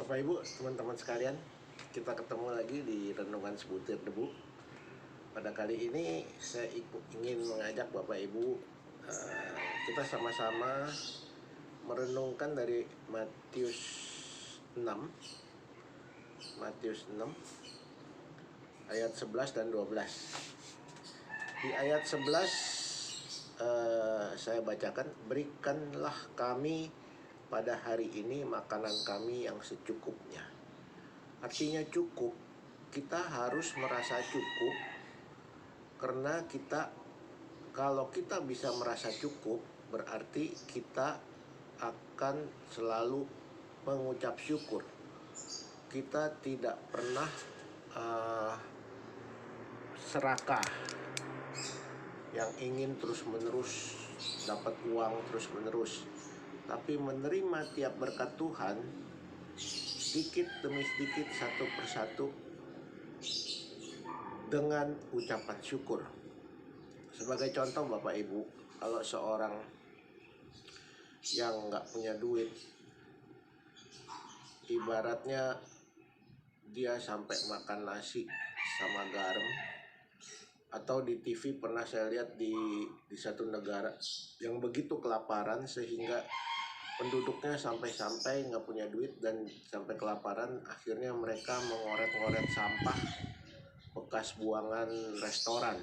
Bapak Ibu, teman-teman sekalian, kita ketemu lagi di Renungan Sebutir Debu. Pada kali ini saya ingin mengajak Bapak Ibu kita sama-sama merenungkan dari Matius 6 ayat 11 dan 12. Di ayat 11 saya bacakan, berikanlah kami pada hari ini makanan kami yang secukupnya. Artinya cukup, kita harus merasa cukup, karena kalau kita bisa merasa cukup, berarti kita akan selalu mengucap syukur. Kita tidak pernah serakah, yang ingin terus-menerus dapat uang terus-menerus, tapi menerima tiap berkat Tuhan sedikit demi sedikit, satu persatu, dengan ucapan syukur. Sebagai contoh Bapak Ibu, kalau seorang yang nggak punya duit, ibaratnya dia sampai makan nasi sama garam, atau di TV pernah saya lihat di satu negara yang begitu kelaparan sehingga penduduknya sampai nggak punya duit dan sampai kelaparan, akhirnya mereka mengoret-ngoret sampah bekas buangan restoran,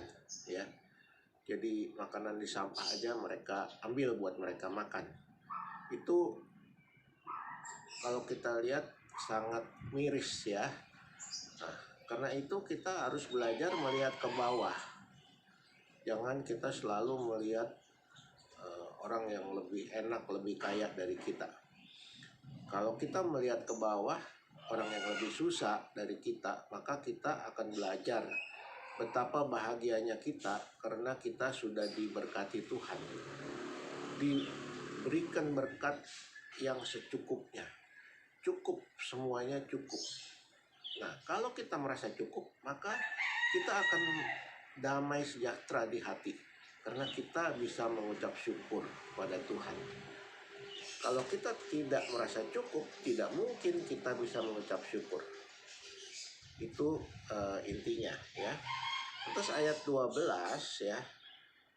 ya. Jadi makanan di sampah aja mereka ambil buat mereka makan. Itu kalau kita lihat sangat miris, ya. Nah, karena itu kita harus belajar melihat ke bawah. Jangan kita selalu melihat orang yang lebih enak, lebih kaya dari kita. Kalau kita melihat ke bawah, orang yang lebih susah dari kita, maka kita akan belajar betapa bahagianya kita karena kita sudah diberkati Tuhan, diberikan berkat yang secukupnya. Cukup, semuanya cukup. Nah, kalau kita merasa cukup, maka kita akan damai sejahtera di hati, karena kita bisa mengucap syukur pada Tuhan. Kalau kita tidak merasa cukup, tidak mungkin kita bisa mengucap syukur. Itu intinya, ya. Terus ayat 12, ya,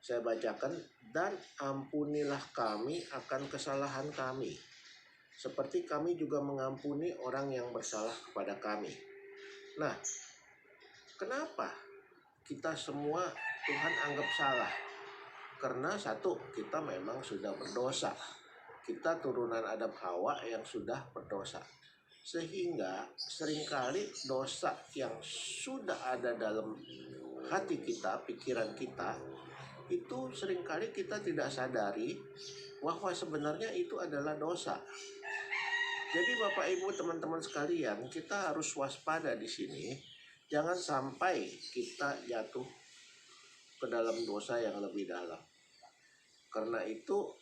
saya bacakan, dan ampunilah kami akan kesalahan kami, seperti kami juga mengampuni orang yang bersalah kepada kami. Nah, kenapa kita semua Tuhan anggap salah? Karena satu, kita memang sudah berdosa. Kita turunan Adam Hawa yang sudah berdosa, sehingga seringkali dosa yang sudah ada dalam hati kita, pikiran kita, itu seringkali kita tidak sadari bahwa sebenarnya itu adalah dosa. Jadi Bapak Ibu, teman-teman sekalian, kita harus waspada di sini. Jangan sampai kita jatuh ke dalam dosa yang lebih dalam. Karena itu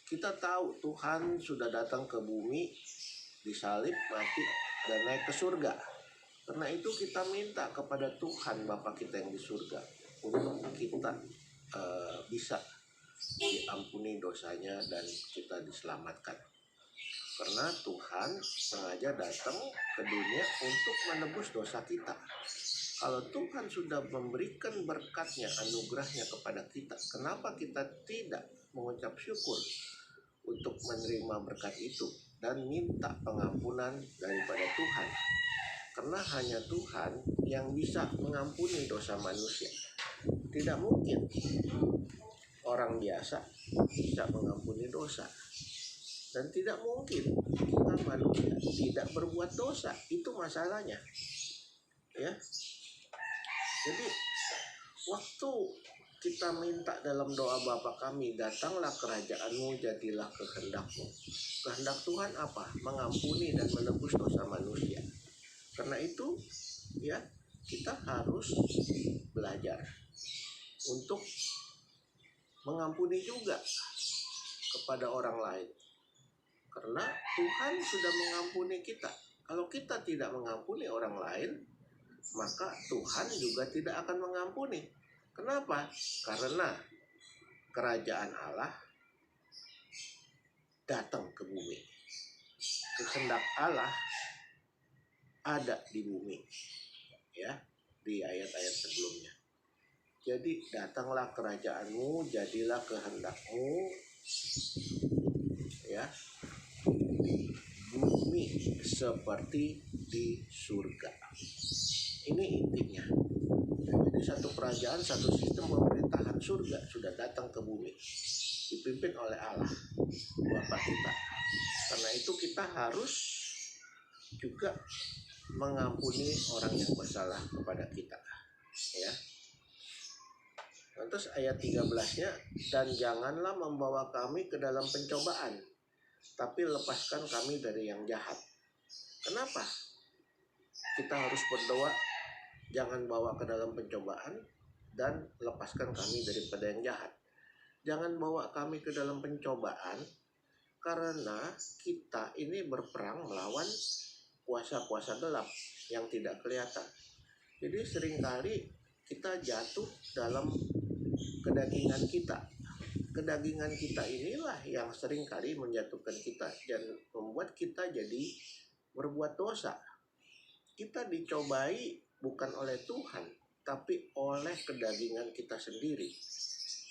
kita tahu Tuhan sudah datang ke bumi, disalib, mati, dan naik ke surga. Karena itu kita minta kepada Tuhan Bapa kita yang di surga untuk kita bisa diampuni dosanya dan kita diselamatkan. Karena Tuhan sengaja datang ke dunia untuk menebus dosa kita. Kalau Tuhan sudah memberikan berkatnya, anugerahnya kepada kita, kenapa kita tidak mengucap syukur untuk menerima berkat itu dan minta pengampunan daripada Tuhan? Karena hanya Tuhan yang bisa mengampuni dosa manusia. Tidak mungkin orang biasa bisa mengampuni dosa. Dan tidak mungkin kita manusia tidak berbuat dosa. Itu masalahnya, ya. Jadi waktu kita minta dalam doa Bapa kami, datanglah kerajaan-Mu, jadilah kehendak-Mu. Kehendak Tuhan apa? Mengampuni dan menebus dosa manusia. Karena itu, ya, kita harus belajar untuk mengampuni juga kepada orang lain. Karena Tuhan sudah mengampuni kita. Kalau kita tidak mengampuni orang lain, maka Tuhan juga tidak akan mengampuni. Kenapa? Karena kerajaan Allah datang ke bumi. Kehendak Allah ada di bumi, ya, di ayat-ayat sebelumnya. Jadi datanglah kerajaanmu, jadilah kehendakmu, ya, di bumi seperti di surga. Ini intinya. Jadi satu kerajaan, satu sistem pemerintahan surga sudah datang ke bumi, dipimpin oleh Allah Bapa kita. Karena itu kita harus juga mengampuni orang yang bersalah kepada kita, ya. Terus ayat 13-nya, dan janganlah membawa kami ke dalam pencobaan, tapi lepaskan kami dari yang jahat. Kenapa kita harus berdoa, jangan bawa ke dalam pencobaan dan lepaskan kami daripada yang jahat? Jangan bawa kami ke dalam pencobaan karena kita ini berperang melawan kuasa-kuasa gelap yang tidak kelihatan. Jadi seringkali kita jatuh dalam kedagingan kita. Kedagingan kita inilah yang seringkali menjatuhkan kita dan membuat kita jadi berbuat dosa. Kita dicobai bukan oleh Tuhan, tapi oleh kedagingan kita sendiri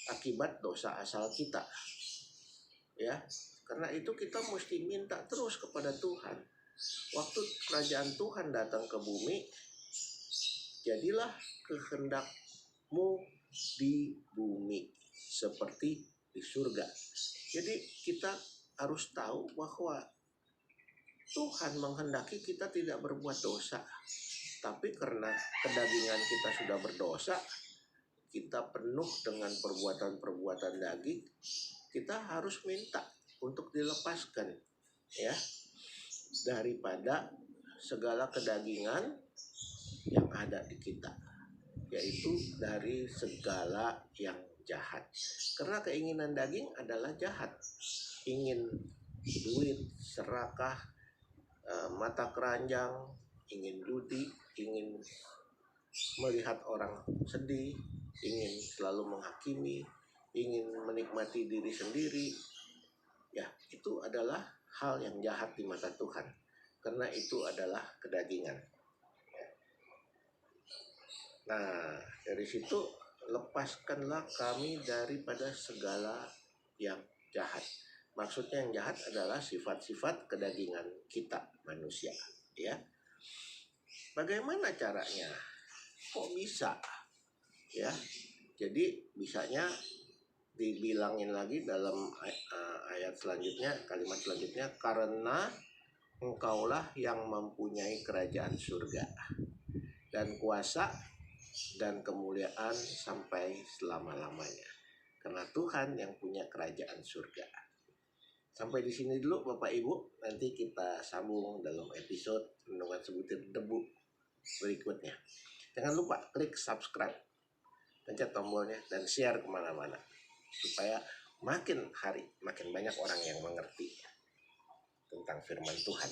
akibat dosa asal kita, ya. Karena itu kita mesti minta terus kepada Tuhan. Waktu kerajaan Tuhan datang ke bumi, jadilah kehendakmu di bumi seperti di surga. Jadi kita harus tahu bahwa Tuhan menghendaki kita tidak berbuat dosa, tapi karena kedagingan kita sudah berdosa, kita penuh dengan perbuatan-perbuatan daging, kita harus minta untuk dilepaskan, ya, daripada segala kedagingan yang ada di kita, yaitu dari segala yang jahat. Karena keinginan daging adalah jahat. Ingin duit, serakah, mata keranjang, ingin judi, ingin melihat orang sedih, ingin selalu menghakimi, ingin menikmati diri sendiri, ya, itu adalah hal yang jahat di mata Tuhan, karena itu adalah kedagingan. Nah, dari situ lepaskanlah kami daripada segala yang jahat. Maksudnya yang jahat adalah sifat-sifat kedagingan kita manusia, ya. Bagaimana caranya? Kok bisa? Ya. Jadi bisanya dibilangin lagi dalam ayat selanjutnya, kalimat selanjutnya, karena engkaulah yang mempunyai kerajaan surga dan kuasa dan kemuliaan sampai selama-lamanya. Karena Tuhan yang punya kerajaan surga. Sampai di sini dulu Bapak Ibu, nanti kita sambung dalam episode Renungan Sebutir Debu berikutnya. Jangan lupa klik subscribe, pencet tombolnya, dan share kemana-mana supaya makin hari makin banyak orang yang mengerti tentang firman Tuhan.